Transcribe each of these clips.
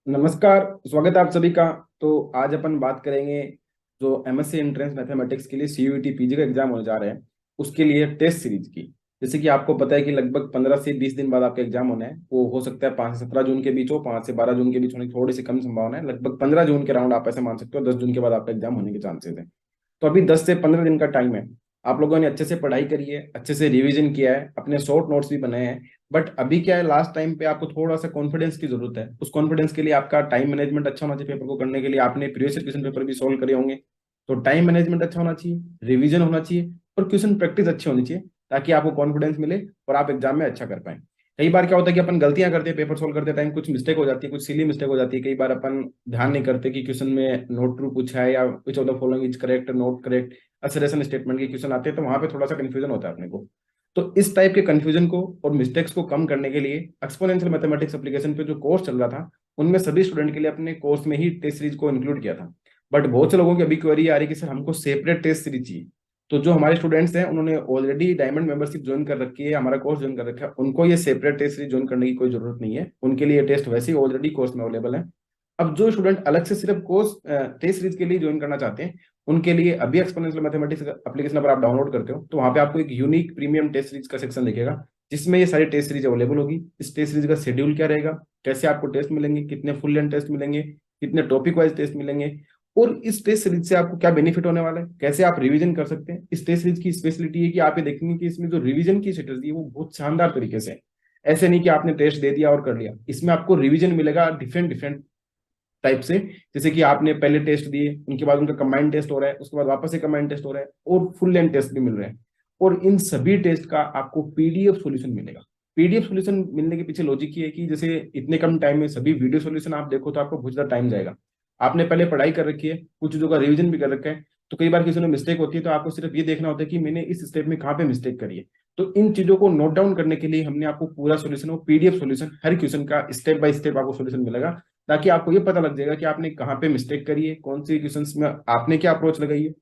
नमस्कार। स्वागत है आप सभी का। तो आज अपन बात करेंगे जो एमएससी एंट्रेंस मैथमेटिक्स के लिए सीयूईटी पीजी का एग्जाम होने जा रहे हैं उसके लिए टेस्ट सीरीज की। जैसे कि आपको पता है कि लगभग 15 से 20 दिन बाद आपका एग्जाम होना है। वो हो सकता है 5 से 17 जून के बीच हो, 5 से 12 जून के बीच होने की थोड़ी सी कम संभावना है। लगभग 15 जून के राउंड आप ऐसे मान सकते हो, 10 जून के बाद आपका एग्जाम होने के चांसेस है। तो अभी 10 से 15 दिन का टाइम है। आप लोगों ने अच्छे से पढ़ाई करी है, अच्छे से रिवीजन किया है, अपने शॉर्ट नोट्स भी बनाए हैं। बट अभी क्या है, लास्ट टाइम पे आपको थोड़ा सा कॉन्फिडेंस की जरूरत है। उस कॉन्फिडेंस के लिए आपका टाइम मैनेजमेंट अच्छा होना चाहिए। पेपर को करने के लिए आपने प्रीवियस क्वेश्चन पेपर भी सोल्व करे होंगे। तो टाइम मैनेजमेंट अच्छा होना चाहिए, रिवीजन होना चाहिए और क्वेश्चन प्रैक्टिस अच्छी होनी चाहिए, ताकि आपको कॉन्फिडेंस मिले और आप एग्जाम में अच्छा कर पाए। कई बार क्या होता है कि अपन गलतियां करते हैं, पेपर सोल्व करते टाइम कुछ मिस्टेक हो जाती है, कुछ सिली मिस्टेक हो जाती है। कई बार अपन ध्यान नहीं करते कि क्वेश्चन में नोट ट्रू पूछा है या which of the following is correct, not correct, assertion statement के क्वेश्चन आते हैं, तो वहां पे थोड़ा सा कंफ्यूजन होता है अपने को। तो इस टाइप के कंफ्यूजन को और मिस्टेक्स को कम करने के लिए एक्सपोनेंशियल मैथमेटिक्स एप्लीकेशन पे जो कोर्स चल रहा था, उनमें सभी स्टूडेंट के लिए अपने कोर्स में ही टेस्ट सीरीज को इंक्लूड किया था। बट बहुत से लोगों की अभी क्वेरी आ रही है कि सर हमको सेपरेट टेस्ट सीरीज चाहिए। तो जो हमारे स्टूडेंट्स हैं उन्होंने ऑलरेडी डायमंड मेंबरशिप ज्वाइन कर रखी है, हमारा कोर्स ज्वाइन कर रखा है, उनको ये सेपरेट टेस्ट सीरीज ज्वाइन करने की कोई जरूरत नहीं है। उनके लिए टेस्ट वैसे ही ऑलरेडी कोर्स में अवेलेबल है। अब जो स्टूडेंट अलग से सिर्फ कोर्स टेस्ट सीरीज के लिए ज्वाइन करना चाहते हैं, उनके लिए अभी एक्सपोनेंशियल मैथमेटिक्स एप्लीकेशन पर आप डाउनलोड करते हो तो वहां पे आपको एक यूनिक प्रीमियम टेस्ट सीरीज का सेक्शन दिखेगा, जिसमें ये सारी टेस्ट सीरीज अवेलेबल होगी। इस टेस्ट सीरीज का शेड्यूल क्या रहेगा, कैसे आपको टेस्ट मिलेंगे, कितने फुल लेंथ टेस्ट मिलेंगे, कितने टॉपिक वाइज टेस्ट मिलेंगे, और इस टेस्ट सीरीज से आपको क्या बेनिफिट होने वाला है, कैसे आप रिवीजन कर सकते हैं। इस टेस्ट सीरीज की स्पेशलिटी है कि आप ये देखेंगे कि इसमें जो रिवीजन की स्ट्रेटजी है वो बहुत शानदार तरीके से है। ऐसे नहीं कि आपने टेस्ट दे दिया और कर लिया, इसमें आपको रिवीजन मिलेगा डिफरेंट डिफरेंट टाइप से। जैसे कि आपने पहले टेस्ट दिए, उनके बाद उनका कंबाइंड टेस्ट हो रहा है, उसके बाद वापस से कंबाइंड टेस्ट हो रहा है, और फुल लेंथ टेस्ट भी मिल रहे हैं। और इन सभी टेस्ट का आपको पीडीएफ सॉल्यूशन मिलेगा। पीडीएफ सॉल्यूशन मिलने के पीछे लॉजिक ये है कि जैसे इतने कम टाइम में सभी वीडियो सॉल्यूशन आप देखो तो आपको बहुत ज्यादा टाइम जाएगा। आपने पहले पढ़ाई कर रखी है, कुछ चीजों का रिवीजन भी कर रखा है, तो कई बार किसी में मिस्टेक होती है तो आपको सिर्फ ये देखना होता है कि मैंने इस स्टेप में कहाँ पे मिस्टेक करी है। तो इन चीजों को नोट डाउन करने के लिए हमने आपको पूरा सॉल्यूशन और पीडीएफ सॉल्यूशन, हर क्वेश्चन का स्टेप बाय स्टेप आपको सॉल्यूशन मिलेगा, ताकि आपको ये पता लग जाएगा कि आपने कहाँ पे मिस्टेक करी है, कौन सी क्वेश्चंस में आपने क्या अप्रोच लगाई है,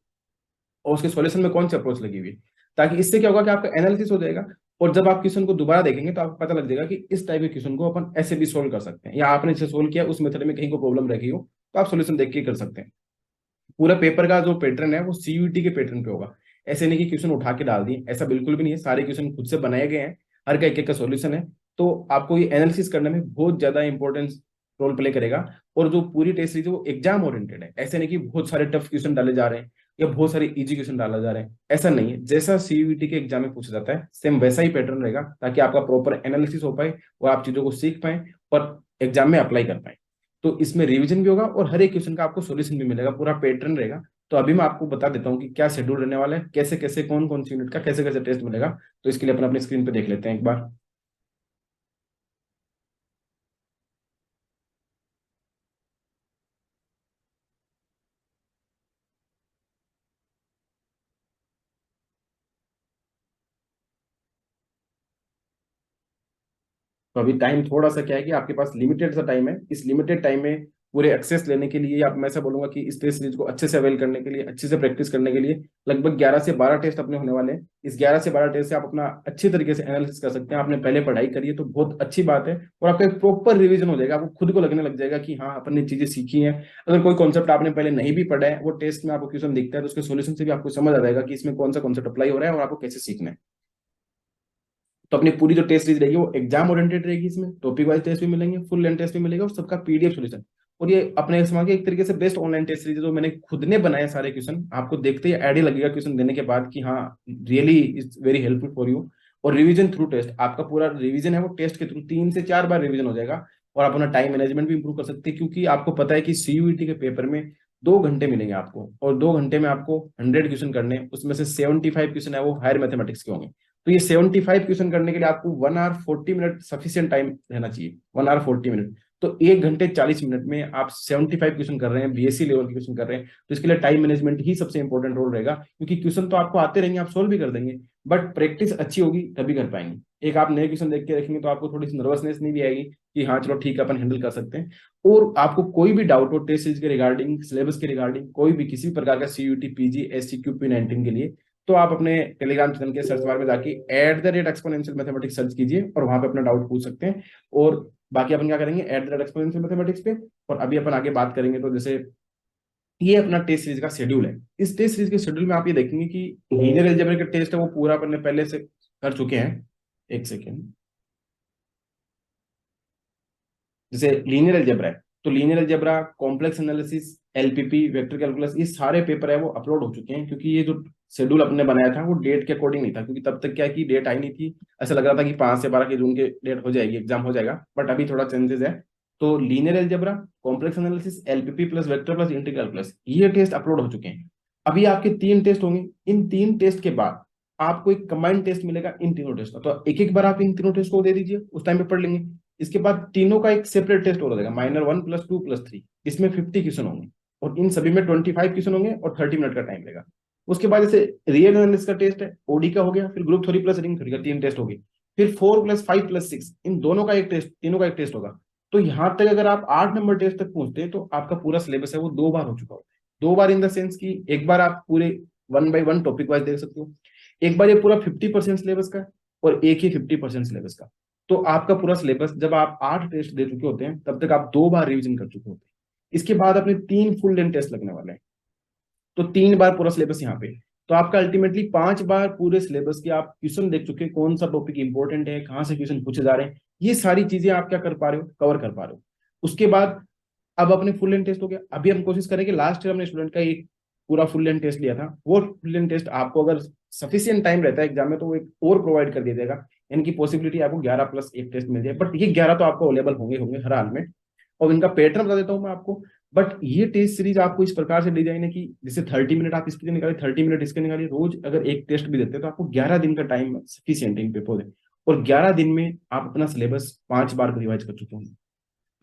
और उसके सॉल्यूशन में कौन सी अप्रोच लगी हुई है। ताकि इससे क्या होगा कि आपका एनालिसिस हो जाएगा, और जब आप क्वेश्चन को दोबारा देखेंगे तो आपको पता लग जाएगा कि इस टाइप के क्वेश्चन को अपन ऐसे भी सोल्व कर सकते हैं, या आपने इसे सोल्व किया उस मेथड में कहीं को प्रॉब्लम रखी हो तो आप सोल्यूशन देख के कर सकते हैं। पूरा पेपर का जो पैटर्न है वो सीयूईटी के पैटर्न पे होगा। ऐसे नहीं कि क्वेश्चन उठा के डाल दिए, ऐसा बिल्कुल भी नहीं है। सारे क्वेश्चन खुद से बनाए गए हैं, हर का एक का सॉल्यूशन है। तो आपको ये एनालिसिस करने में बहुत ज्यादा इंपॉर्टेंस रोल प्ले करेगा। और जो पूरी टेस्ट सीरीज है वो एग्जाम ओरिएंटेड है। ऐसे नहीं कि बहुत सारे टफ क्वेश्चन डाले जा रहे हैं या बहुत सारे इजी क्वेश्चन डाला जा रहे हैं, ऐसा नहीं है। जैसा सीयूईटी के एग्जाम में पूछा जाता है सेम वैसा ही पैटर्न रहेगा, ताकि आपका प्रॉपर एनालिसिस हो पाए और आप चीजों को सीख पाए और एग्जाम में अप्लाई कर पाए। तो इसमें रिवीजन भी होगा और हर एक क्वेश्चन का आपको सॉल्यूशन भी मिलेगा, पूरा पैटर्न रहेगा। तो अभी मैं आपको बता देता हूँ कि क्या शेड्यूल रहने वाला है, कैसे कैसे कौन कौन सी यूनिट का कैसे कैसे टेस्ट मिलेगा। तो इसके लिए अपन अपनी स्क्रीन पे देख लेते हैं एक बार। तो अभी टाइम थोड़ा सा क्या है कि आपके पास लिमिटेड सा टाइम है। इस लिमिटेड टाइम में पूरे एक्सेस लेने के लिए, आप मैं ऐसा बोलूंगा कि इस टेस्ट सीरीज को अच्छे से अवेल करने के लिए, अच्छे से प्रैक्टिस करने के लिए लगभग 11 से 12 टेस्ट अपने होने वाले हैं। इस 11 से 12 टेस्ट से आप अपना अच्छी तरीके से एनालिसिस कर सकते हैं। आपने पहले पढ़ाई करी है तो बहुत अच्छी बात है, और आपका एक प्रॉपर रिवीजन हो जाएगा। आपको खुद को लगने लग जाएगा कि हाँ अपन ने चीजें सीखी हैं। अगर कोई कॉन्सेप्ट आपने पहले नहीं भी पढ़ा है, वो टेस्ट में आपको क्वेश्चन दिखता है तो उसके सोल्यूशन से भी आपको समझ आ जाएगा कि इसमें कौन सा कॉन्सेप्ट अप्लाई हो रहा है और आपको कैसे सीखना है। तो अपनी पूरी जो टेस्ट सीरीज रहेगी वो एग्जाम ओरिएंटेड रहेगी। इसमें टॉपिक वाइज टेस्ट भी मिलेंगे, फुल लेंथ टेस्ट भी मिलेगा, और सबका पीडीएफ सॉल्यूशन। और ये अपने समाज के एक तरीके से बेस्ट ऑनलाइन टेस्ट सीरीज है, जो मैंने खुद ने बनाए सारे क्वेश्चन। आपको देखते ही आइडिया लगेगा क्वेश्चन देने के बाद कि हाँ really is very helpful for you. और रिवीजन थ्रू टेस्ट, आपका पूरा रिवीजन है वो टेस्ट के थ्रू 3 से 4 बार रिवीजन हो जाएगा। और आप अपना टाइम मैनेजमेंट भी इंप्रूव कर सकते हैं, क्योंकि आपको पता है कि सीयूईटी के पेपर में 2 घंटे मिलेंगे आपको, और 2 घंटे में आपको 100 क्वेश्चन करने हैं। उसमें से 75 क्वेश्चन है वो हायर मैथमेटिक्स के होंगे। तो ये 75 क्वेश्चन करने के लिए आपको 1 आवर 40 मिनट सफिशियंट टाइम रहना चाहिए, 1 आवर 40 मिनट। तो 1 घंटे 40 मिनट में आप 75 क्वेश्चन कर रहे हैं, बीएससी लेवल के क्वेश्चन कर रहे हैं, तो इसके लिए टाइम मैनेजमेंट ही सबसे इंपॉर्टेंट रोल रहेगा। क्योंकि क्वेश्चन तो आपको आते रहेंगे, आप सोल्व भी कर देंगे, बट प्रैक्टिस अच्छी होगी तभी कर पाएंगे। एक आप नए क्वेश्चन देख के रखेंगे तो आपको थोड़ी सी नर्वसनेस नहीं भी आएगी कि हाँ चलो ठीक है अपन हैंडल कर सकते हैं। और आपको कोई भी डाउट हो टेस्ट सीरीज के रिगार्डिंग, सिलेबस के रिगार्डिंग, कोई भी किसी भी प्रकार का सीयूटी पीजी एससीक्यू P19 के लिए, तो आप अपने टेलीग्राम चैनल के सर्च बार में जाके @exponential मैथमेटिक्स सर्च कीजिए और वहां पे अपना डाउट पूछ सकते हैं। और बाकी अपन क्या करेंगे, at the rate exponential mathematics पे। और अभी अपन आगे बात करेंगे, तो जैसे ये अपना टेस्ट सीरीज का शेड्यूल है। इस टेस्ट सीरीज के शेड्यूल में आप ये देखेंगे कि लीनियर अलजेब्रा का टेस्ट है वो पूरा अपन ने पहले से कर चुके हैं। एक सेकेंड। जैसे लीनियर अलजेब्रा है, तो linear algebra, complex analysis, LPP, vector calculus, ये सारे पेपर है वो अपलोड हो चुके हैं। क्योंकि ये जो शेड्यूल अपने बनाया था वो डेट के अकॉर्डिंग नहीं था, क्योंकि तब तक क्या है कि डेट आई नहीं थी। ऐसा लग रहा था कि 5 से 12 के जून के डेट हो जाएगी, एग्जाम हो जाएगा, बट अभी थोड़ा चेंजेस है। तो linear algebra, complex analysis, LPP plus vector plus integral plus, ये टेस्ट अपलोड हो चुके हैं। अभी आपके 3 टेस्ट होंगे। इन 3 टेस्ट के बाद आपको एक कंबाइंड टेस्ट मिलेगा इन तीनों टेस्ट का। तो एक एक बार आप इन तीनों टेस्ट को दे दीजिए, उस टाइम पे पढ़ लेंगे। इसके बाद तीनों का एक सेपरेट टेस्ट हो जाएगा, -1 + 2 + 3। इसमें 50 क्वेश्चन होंगे, और इन सभी में 25 क्वेश्चन होंगे, और 30 मिनट का टाइम लगेगा। उसके बाद जैसे रियल एनालिसिस का टेस्ट है, ओडी का हो गया, फिर group theory plus ring theory का 3 टेस्ट हो गए। फिर 4 + 5 + 6, इन दोनों का एक टेस्ट, तीनों का एक टेस्ट होगा। तो यहां तक अगर आप 8 नंबर टेस्ट तक पहुंचते हैं, तो आपका पूरा सिलेबस है वो 2 बार हो चुका होता है। 2 बार इन द सेंस की एक बार आप पूरे 1 बाय 1 टॉपिक वाइज देख सकते हो, एक बार ये पूरा 50% सिलेबस का, और एक ही 50% सिलेबस का। तो आपका पूरा सिलेबस जब आप 8 टेस्ट दे चुके होते हैं, तब तक आप 2 बार रिवीजन कर चुके होते हैं। इसके बाद अपने 3 फुल लेंथ टेस्ट लगने वाले हैं। तो 3 बार पूरा सिलेबस यहाँ पे। तो आपका अल्टीमेटली 5 बार पूरे सिलेबस के आप क्वेश्चन देख चुके हैं, कौन सा टॉपिक इंपॉर्टेंट है, कहाँ से क्वेश्चन पूछे जा रहे हैं, ये सारी चीजें आप क्या कर पा रहे हो, कवर कर पा रहे हो। उसके बाद अब अपने फुल लेंथ टेस्ट हो गया। अभी हम कोशिश करेंगे, लास्ट ईयर हमने स्टूडेंट का एक पूरा फुल लेंथ टेस्ट लिया था, वो फुल लेंथ टेस्ट आपको अगर सफिशियंट टाइम रहता है एग्जाम में, तो वो एक और प्रोवाइड कर दिया जाएगा। इनकी पॉसिबिलिटी आपको 11+1 टेस्ट मिल जाए, बट ये 11 तो आपको अवेलेबल होंगे होंगे हर हाल में। और इनका पैटर्न बता देता हूँ मैं आपको। बट ये टेस्ट सीरीज आपको इस प्रकार से डिजाइन है कि जैसे 30 मिनट आप इसके लिए निकालिए, 30 मिनट इसके निकालिए, रोज अगर एक टेस्ट भी देते हैं, तो आपको 11 दिन का टाइम सफिशियंट इन पेपर है। और 11 दिन में आप अपना सिलेबस 5 बार रिवाइज कर चुके होंगे।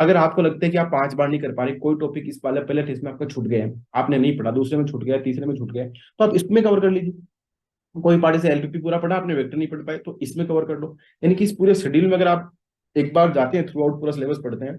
अगर आपको लगता है कि आप 5 बार नहीं कर पा रहे, कोई टॉपिक इस वाले पहले टेस्ट में आपका छूट गया है, आपने नहीं पढ़ा, दूसरे में छूट गया, तीसरे में छूट गया, तो आप इसमें कवर कर लीजिए। कोई पार्टी से एलपीपी पूरा पढ़ा, आपने वेक्टर नहीं पढ़ पाए, तो इसमें कवर कर लो। यानी कि इस पूरे शेड्यूल में अगर आप एक बार जाते हैं, थ्रू आउट पूरा सिलेबस पढ़ते हैं,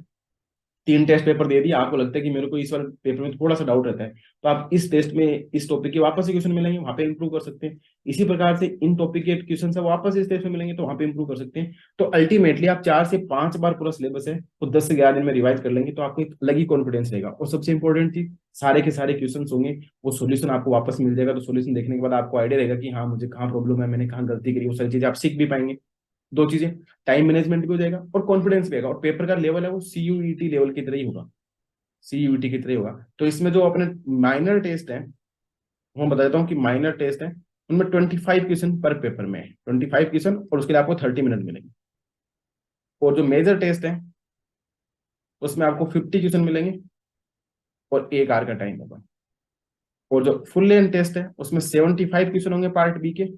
3 टेस्ट पेपर दे दिए, आपको लगता है कि मेरे को इस वाले पेपर में थोड़ा सा डाउट रहता है, तो आप इस टेस्ट में इस टॉपिक के वापस से क्वेश्चन मिलेंगे, वहां पे इंप्रूव कर सकते हैं। इसी प्रकार से इन टॉपिक के क्वेश्चन से वापस इस टेस्ट में मिलेंगे, तो वहां पे इंप्रूव कर सकते हैं। तो अल्टीमेटली आप 4 से 5 बार पूरा सिलेबस है वो 10 से 11 दिन में रिवाइज कर लेंगे, तो आपको एक अलग ही कॉन्फिडेंस रहेगा। और सबसे इंपॉर्टेंट चीज, सारे के सारे क्वेश्चन होंगे, वो सोल्यूशन आपको वापस मिल जाएगा। तो सोल्यूशन देखने के बाद आपको आइडिया रहेगा कि हाँ, मुझे कहाँ प्रॉब्लम है, मैंने कहाँ गलती करी, वो सारी चीजें आप सीख भी पाएंगे। 2 चीजें, टाइम मैनेजमेंट भी हो जाएगा और कॉन्फिडेंस भी रहेगा। और पेपर का लेवल है वो सीयूईटी लेवल की तरह ही होगा, सीयूटी की तरह होगा। तो इसमें जो अपने माइनर टेस्ट है, वो बता देता हूँ कि माइनर टेस्ट है, उनमें 25 क्वेश्चन पर पेपर में है, 25 क्वेश्चन, और उसके लिए आपको 30 मिनट मिलेंगे। और जो मेजर टेस्ट है, उसमें आपको 50 क्वेश्चन मिलेंगे, और 1 आवर का टाइम होगा। और जो फुल लेंथ टेस्ट है, उसमें 75 क्वेश्चन होंगे पार्ट बी के,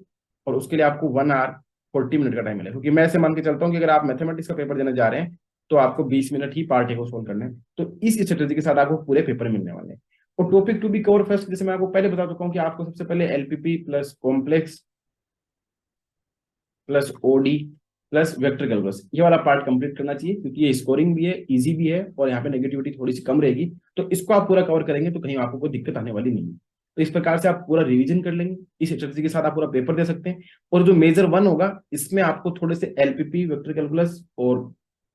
और उसके लिए आपको 1 आवर 40 मिनट का टाइम मिलेगा। क्योंकि मैं ऐसे मान के चलता हूँ कि अगर आप मैथमेटिक्स का पेपर देने जा रहे हैं, तो आपको 20 मिनट ही पार्ट ए को सोल्व करना है। तो इस स्ट्रेटेजी के साथ आपको पूरे पेपर मिलने वाले हैं। और topic to be cover first, जैसे मैं आपको पहले बता चुका हूँ कि आपको सबसे पहले LPP plus complex plus OD plus vector calculus, ये वाला पार्ट कंप्लीट करना चाहिए, क्योंकि ये स्कोरिंग भी है, इजी भी है, और यहाँ पे नेगेटिविटी थोड़ी सी कम रहेगी। तो इसको आप पूरा कवर करेंगे, तो कहीं आपको कोई दिक्कत आने वाली नहीं है। तो इस प्रकार से आप पूरा रिवीजन कर लेंगे, इस स्ट्रेटजी के साथ आप पूरा पेपर दे सकते हैं। और जो मेजर 1 होगा, इसमें आपको थोड़े से एलपीपी, वेक्टर कैलकुलस, और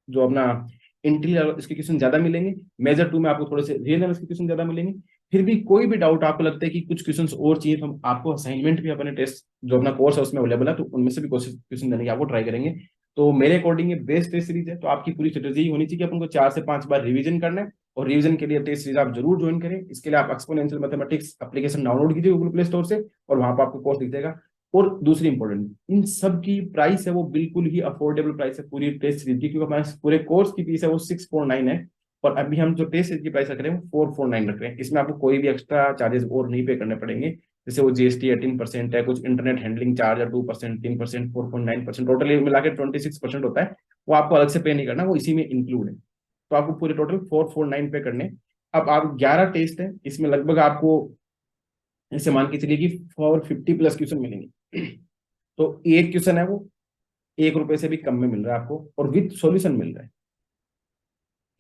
जो अपना इंटीरियर, इसके क्वेश्चन ज्यादा मिलेंगे। मेजर 2 में आपको थोड़े से रियल नंबर्स के क्वेश्चन ज्यादा मिलेंगे। फिर भी कोई भी डाउट आपको लगता है कि कुछ क्वेश्चंस और चाहिए, तो हम आपको असाइनमेंट भी अपने टेस्ट जो अपना कोर्स है उसमें अवेलेबल है, तो उनमें से भी क्वेश्चन देने की आपको ट्राई करेंगे। तो मेरे अकॉर्डिंग ये बेस्ट टेस्ट सीरीज है। तो आपकी पूरी स्ट्रेटेजी होनी चाहिए कि अपन को 4 से 5 बार रिवीजन करना है। और रिवीजन के लिए टेस्ट सीरीज आप जरूर ज्वाइन करें। इसके लिए आप एक्सपोनेंशियल मैथमेटिक्स एप्लीकेशन डाउनलोड कीजिए गूगल प्ले स्टोर से, और वहां पर आपको कोर्स दिख जाएगा। और दूसरी इंपॉर्टेंट, इन सब की प्राइस है वो बिल्कुल ही अफोर्डेबल प्राइस है पूरी टेस्ट सीरीज की, क्योंकि हमारे पूरे कोर्स की फीस है वो 649 है। और अभी हम जो टेस्ट सीरीज की प्राइस रख रहे हैं वो 449 रख रहे हैं। इसमें आपको कोई भी एक्स्ट्रा चार्जेस और नहीं पे करने पड़ेंगे। जैसे वो जीएसटी 18% है, कुछ इंटरनेट हैंडलिंग चार्ज है 2%, 3%, 4.9%, टोटली मिला के 26% होता है। वो आपको अलग से पे नहीं करना, वो इसी में इंक्लूड है। तो आपको पूरे टोटल 449 पे करने। अब आप 11 टेस्ट है, इसमें लगभग आपको ऐसे मान के चलिए कि 450 प्लस क्वेश्चन मिलेंगे। तो एक क्वेश्चन है वो 1 रुपए से भी कम में मिल रहा है आपको, और विद सॉल्यूशन मिल रहा है।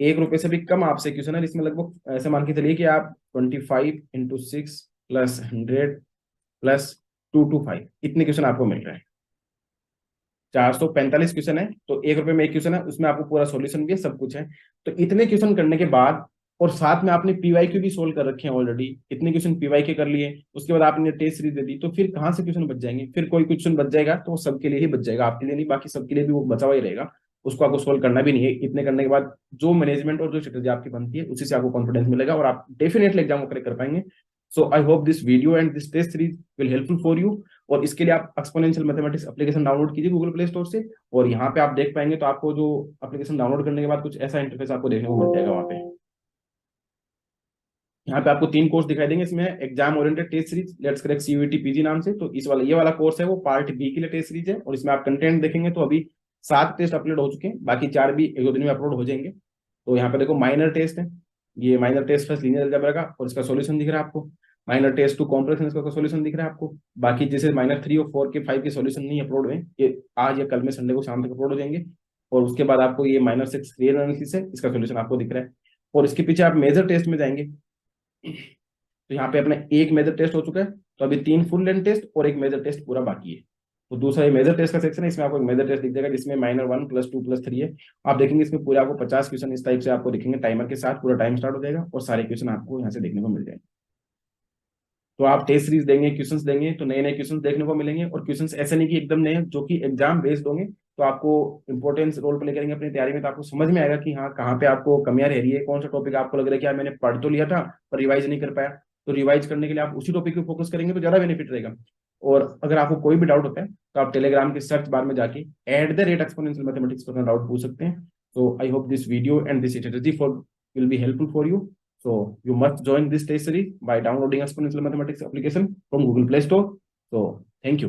1 रुपए से भी कम आपसे क्वेश्चन है, इसमें लगभग ऐसे मान के चलिए कि आप 25 × 6 + 100 + 2 to 5 इतने क्वेश्चन आपको मिल रहे हैं। 445 क्वेश्चन है, तो ₹1 में एक क्वेश्चन है, उसमें आपको पूरा सॉल्यूशन भी है, सब कुछ है। तो इतने क्वेश्चन करने के बाद, और साथ में आपने पीवाईक्यू भी सोल्व कर रखे हैं ऑलरेडी, इतने क्वेश्चन पीवाईक्यू कर लिए, उसके बाद आपने टेस्ट सीरीज दे दी, तो फिर कहाँ से क्वेश्चन बच जाएंगे? फिर कोई क्वेश्चन बच जाएगा तो वो सबके लिए ही बच जाएगा, आपके लिए नहीं, बाकी सबके लिए भी वो बचा हुआ ही रहेगा। उसको आपको सोल्व करना भी नहीं है। इतने करने के बाद जो मैनेजमेंट और जो स्ट्रेटेजी आपकी बनती है, उसी से आपको कॉन्फिडेंस मिलेगा और आप डेफिनेटली एग्जाम को क्रैक कर पाएंगे। So I hope this video and this test series will helpful for you. और इसके लिए आप एक्सपोनेंशियल मैथमेटिक्स एप्लीकेशन डाउनलोड कीजिए गूगल प्ले स्टोर से, और यहाँ पे आप देख पाएंगे, तो आपको जो एप्लीकेशन डाउनलोड करने के बाद कुछ ऐसा इंटरफेस आपको देखने को मिल जाएगा वहाँ पे। यहाँ पे आपको 3 कोर्स दिखाई देंगे, इसमें exam oriented test series let's crack CUET PG नाम से। तो इस वाला ये वाला कोर्स है वो पार्ट बी के लिए टेस्ट सीरीज है, और इसमें आप कंटेंट देखेंगे तो अभी 7 टेस्ट अपलोड हो चुके हैं, बाकी 4 भी 1-2 दिन में अपलोड हो जाएंगे। तो यहाँ पे देखो माइनर टेस्ट है, ये minor test first linear algebra का, और इसका सॉल्यूशन दिख रहा है आपको। माइनर टेस्ट 2 कॉम्प्लेक्स, इसका सॉल्यूशन दिख रहा है आपको। बाकी जैसे माइनर 3 और 4 के 5 के सॉल्यूशन नहीं अपलोड हुए, ये आज या कल में संडे को शाम तक अपलोड हो जाएंगे। और उसके बाद आपको ये माइनर 6 क्लियर एनालिसिस है, इसका सॉल्यूशन आपको दिख रहा है। और इसके पीछे आप मेजर टेस्ट में जाएंगे, तो यहाँ पे अपने एक मेजर टेस्ट हो चुका है, तो अभी 3 फुल लेंथ टेस्ट और एक मेजर टेस्ट पूरा बाकी है। तो दूसरा ये मेजर टेस्ट का सेक्शन है, इसमें आपको एक मेजर टेस्ट दिख जाएगा जिसमें माइनर 1+2+3 है। आप देखेंगे इसमें पूरे आपको 50 क्वेश्चन इस टाइप से आपको दिखेंगे, टाइमर के साथ पूरा टाइम स्टार्ट हो जाएगा और सारे क्वेश्चन आपको यहाँ से देखने को मिल जाएंगे। तो आप टेस्ट सीरीज देंगे, क्वेश्चंस देंगे, तो नए नए क्वेश्चंस देखने को मिलेंगे, और क्वेश्चंस ऐसे नहीं कि एकदम नए, जो कि एग्जाम बेस्ड होंगे, तो आपको इंपॉर्टेंस रोल प्ले करेंगे अपनी तैयारी में। तो आपको समझ में आएगा कि हाँ कहाँ पे आपको कमियां रह रही है, कौन सा टॉपिक आपको लग रहा है कि यार मैंने पढ़ तो लिया था पर रिवाइज नहीं कर पाया। तो रिवाइज करने के लिए आप उसी टॉपिक पे फोकस करेंगे तो ज्यादा बेनिफिट रहेगा। और अगर आपको कोई भी डाउट होता है तो आप टेलीग्राम के सर्च बार में जाके @exponential मैथमेटिक्स पर अपना डाउट पूछ सकते हैं। तो आई hope this video and this strategy for will be helpful for you. So you must join this test series by downloading Exponential Mathematics application from Google Play Store. So thank you.